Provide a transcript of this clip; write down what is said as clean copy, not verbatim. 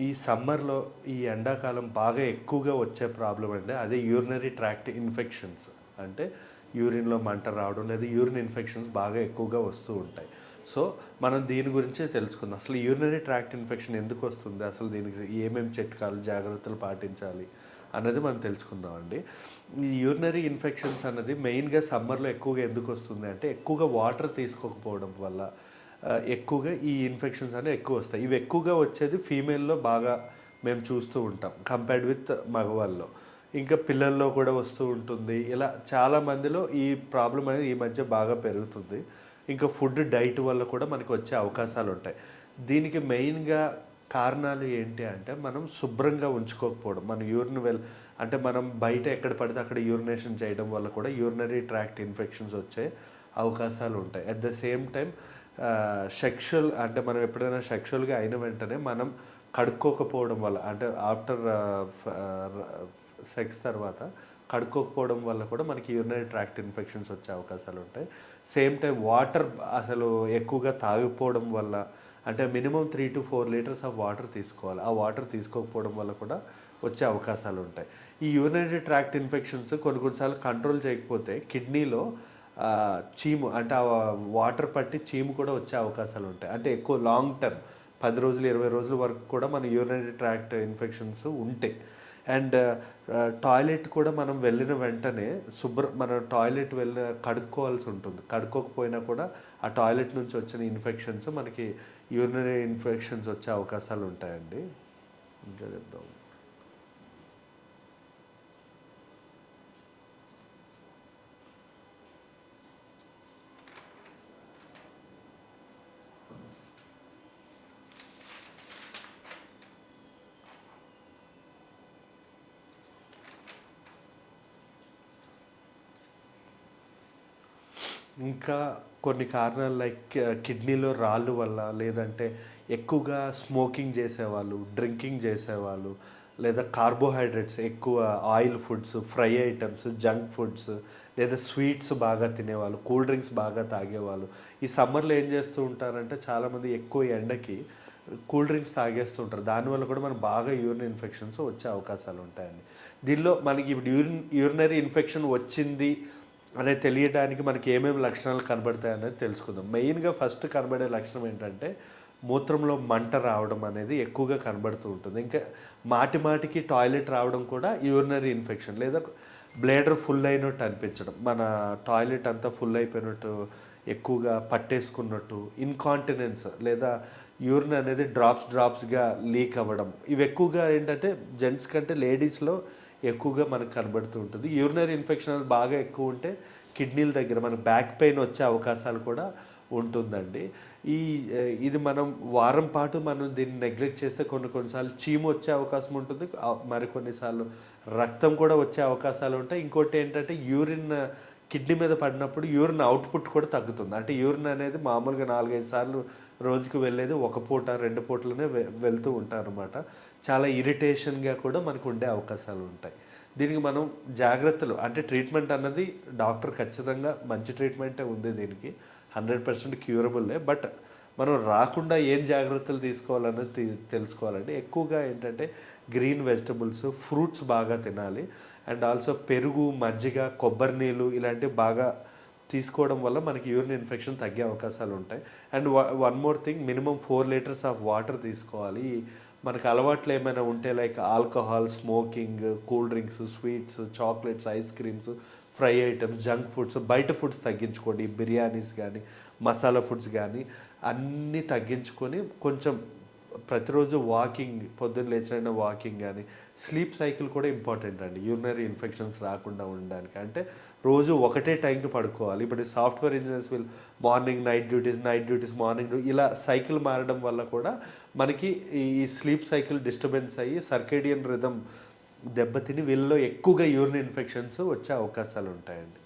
ఈ సమ్మర్‌లో ఈ ఎండాకాలం బాగా ఎక్కువగా వచ్చే ప్రాబ్లమ్ అండి. అదే యూరినరీ ట్రాక్ట్ ఇన్ఫెక్షన్స్. అంటే యూరిన్‌లో మంట రావడం లేదా యూరిన్ ఇన్ఫెక్షన్స్ బాగా ఎక్కువగా వస్తూ ఉంటాయి. సో, మనం దీని గురించే తెలుసుకుందాం. అసలు యూరినరీ ట్రాక్ట్ ఇన్ఫెక్షన్ ఎందుకొస్తుంది? అసలు దీనికి ఏమేమి చిట్కాలు, జాగ్రత్తలు పాటించాలి? అన్నది మనం తెలుసుకుందామండి. ఈ యూరినరీ ఇన్ఫెక్షన్స్ అన్నది మెయిన్‌గా సమ్మర్‌లో ఎక్కువగా ఎందుకొస్తుంది అంటే ఎక్కువగా వాటర్ తీసుకోకపోవడం వల్ల ఎక్కువగా ఈ ఇన్ఫెక్షన్స్ అనేవి ఎక్కువొస్తాయి. ఇవి ఎక్కువగా వచ్చేది ఫీమేల్‌లో బాగా మేము చూస్తూ ఉంటాం కంపేర్డ్ విత్ మగవాళ్ళలో. ఇంకా పిల్లల్లో కూడా వస్తూ ఉంటుంది. ఇలా చాలా మందిలో ఈ ప్రాబ్లమ్ అనేది ఈ మధ్య బాగా పెరుగుతుంది. ఇంకా ఫుడ్ డైట్ వల్ల కూడా మనకి వచ్చే అవకాశాలుంటాయి. దీనికి మెయిన్‌గా కారణాలు ఏంటి అంటే మనం శుభ్రంగా ఉంచుకోకపోవడం. మన అంటే మనం బయట ఎక్కడ పడితే అక్కడ యూరినేషన్ చేయడం వల్ల కూడా యూరినరీ ట్రాక్ట్ ఇన్ఫెక్షన్స్ వచ్చే అవకాశాలుంటాయి. అట్ ద సేమ్ టైమ్ అంటే మనం ఎప్పుడైనా సెక్షువల్‌గా అయిన వెంటనే మనం కడుక్కోకపోవడం వల్ల అంటే ఆఫ్టర్ సెక్స్ తర్వాత కడుక్కోకపోవడం వల్ల కూడా మనకి యూరినరీ ట్రాక్ట్ ఇన్ఫెక్షన్స్ వచ్చే అవకాశాలుంటాయి. సేమ్ టైం వాటర్ అసలు ఎక్కువగా తాగకపోవడం వల్ల అంటే మినిమమ్ 3-4 లీటర్స్ ఆఫ్ వాటర్ తీసుకోవాలి. ఆ వాటర్ తీసుకోకపోవడం వల్ల కూడా వచ్చే అవకాశాలుంటాయి. ఈ యూరినరీ ట్రాక్ట్ ఇన్ఫెక్షన్స్ కొన్ని సార్లు కంట్రోల్ చేయకపోతే కిడ్నీలో చీము అంటే వాటర్ పట్టి చీము కూడా వచ్చే అవకాశాలుంటాయి. అంటే ఎక్కువ లాంగ్ టర్మ్ 10 రోజులు, 20 రోజుల వరకు కూడా మన యూరినరీ ట్రాక్ట్ ఇన్ఫెక్షన్స్ ఉంటాయి. అండ్ టాయిలెట్ కూడా మనం వెళ్ళిన వెంటనే మన టాయిలెట్ కడుక్కోవాల్సి ఉంటుంది. కడుక్కోకపోయినా కూడా ఆ టాయిలెట్ నుంచి వచ్చిన ఇన్ఫెక్షన్స్ మనకి యూరినరీ ఇన్ఫెక్షన్స్ వచ్చే అవకాశాలు ఉంటాయండి. ఇంకా చెప్దాం. ఇంకా కొన్ని కారణాలు లైక్ కిడ్నీలో రాళ్ళు వల్ల, లేదంటే ఎక్కువగా స్మోకింగ్ చేసేవాళ్ళు, డ్రింకింగ్ చేసేవాళ్ళు, లేదా కార్బోహైడ్రేట్స్ ఎక్కువ oil foods, fry items, junk foods, లేదా స్వీట్స్ బాగా తినేవాళ్ళు, కూల్ డ్రింక్స్ బాగా తాగేవాళ్ళు. ఈ సమ్మర్లో ఏం చేస్తూ ఉంటారంటే చాలామంది ఎక్కువ ఎండకి కూల్ డ్రింక్స్ తాగేస్తూ ఉంటారు. దానివల్ల కూడా మనకు బాగా యూరిన్ ఇన్ఫెక్షన్స్ వచ్చే అవకాశాలు ఉంటాయండి. దీనిలో మనకి ఇప్పుడు యూరినరీ ఇన్ఫెక్షన్ వచ్చింది అనేది తెలియడానికి మనకి ఏమేమి లక్షణాలు కనబడతాయి అనేది తెలుసుకుందాం. మెయిన్గా ఫస్ట్ కనబడే లక్షణం ఏంటంటే మూత్రంలో మంట రావడం అనేది ఎక్కువగా కనబడుతూ ఉంటుంది. ఇంకా మాటికి టాయిలెట్ రావడం కూడా యూరినరీ ఇన్ఫెక్షన్, లేదా బ్లేడర్ ఫుల్ అయినట్టు అనిపించడం, మన టాయిలెట్ అంతా ఫుల్ అయిపోయినట్టు, ఎక్కువగా పట్టేసుకున్నట్టు, ఇన్కాంటినెన్స్ లేదా యూరిన్ అనేది డ్రాప్స్గా లీక్ అవ్వడం. ఇవి ఎక్కువగా ఏంటంటే జెంట్స్ కంటే లేడీస్లో ఎక్కువగా మనకు కనబడుతూ ఉంటుంది. యూరినరీ ఇన్ఫెక్షన్ బాగా ఎక్కువ ఉంటే కిడ్నీల దగ్గర మనకు బ్యాక్ పెయిన్ వచ్చే అవకాశాలు కూడా ఉంటుందండి. ఇది మనం వారం పాటు మనం దీన్ని నెగ్లెక్ట్ చేస్తే కొన్నిసార్లు చీము వచ్చే అవకాశం ఉంటుంది. మరికొన్నిసార్లు రక్తం కూడా వచ్చే అవకాశాలు ఉంటాయి. ఇంకోటి ఏంటంటే యూరిన్ కిడ్నీ మీద పడినప్పుడు యూరిన్ అవుట్పుట్ కూడా తగ్గుతుంది. అంటే యూరిన్ అనేది మామూలుగా 4-5 సార్లు రోజుకి వెళ్ళేది ఒక పూట 2 పూటలనే వెళ్తూ ఉంటారనమాట. చాలా ఇరిటేషన్గా కూడా మనకు ఉండే అవకాశాలు ఉంటాయి. దీనికి మనం జాగ్రత్తలు అంటే ట్రీట్మెంట్ అన్నది డాక్టర్ ఖచ్చితంగా మంచి ట్రీట్మెంటే ఉంది దీనికి, 100% క్యూరబుల్లే. బట్ మనం రాకుండా ఏం జాగ్రత్తలు తీసుకోవాలన్నది తెలుసుకోవాలండి. ఎక్కువగా ఏంటంటే గ్రీన్ వెజిటబుల్స్, ఫ్రూట్స్ బాగా తినాలి. అండ్ ఆల్సో పెరుగు, మజ్జిగ, కొబ్బరి నీళ్ళు ఇలాంటివి బాగా తీసుకోవడం వల్ల మనకి యూరిన్ ఇన్ఫెక్షన్ తగ్గే అవకాశాలు ఉంటాయి. And one more thing, minimum 4 litres of water తీసుకోవాలి. మనకు అలవాట్లు ఏమైనా ఉంటే like alcohol, smoking, cool drinks, sweets, chocolates, ice creams, fry items, junk foods, బయట ఫుడ్స్ తగ్గించుకోండి. బిర్యానీస్ కానీ, మసాలా ఫుడ్స్ కానీ అన్నీ తగ్గించుకొని కొంచెం ప్రతిరోజు వాకింగ్, పొద్దున్న లేచిన వాకింగ్ కానీ, స్లీప్ సైకిల్ కూడా ఇంపార్టెంట్ అండి యూరినరీ ఇన్ఫెక్షన్స్ రాకుండా ఉండడానికి. అంటే రోజు ఒకటే టైంకి పడుకోవాలి. ఇప్పుడు software engineers morning night duties morning ఇలా సైకిల్ మారడం వల్ల కూడా మనకి ఈ స్లీప్ సైకిల్ డిస్టర్బెన్స్ అయ్యి సర్కేడియన్ రిథమ్ దెబ్బతిని వీళ్ళలో ఎక్కువగా యూరిన్ ఇన్ఫెక్షన్స్ వచ్చే అవకాశాలు ఉంటాయండి.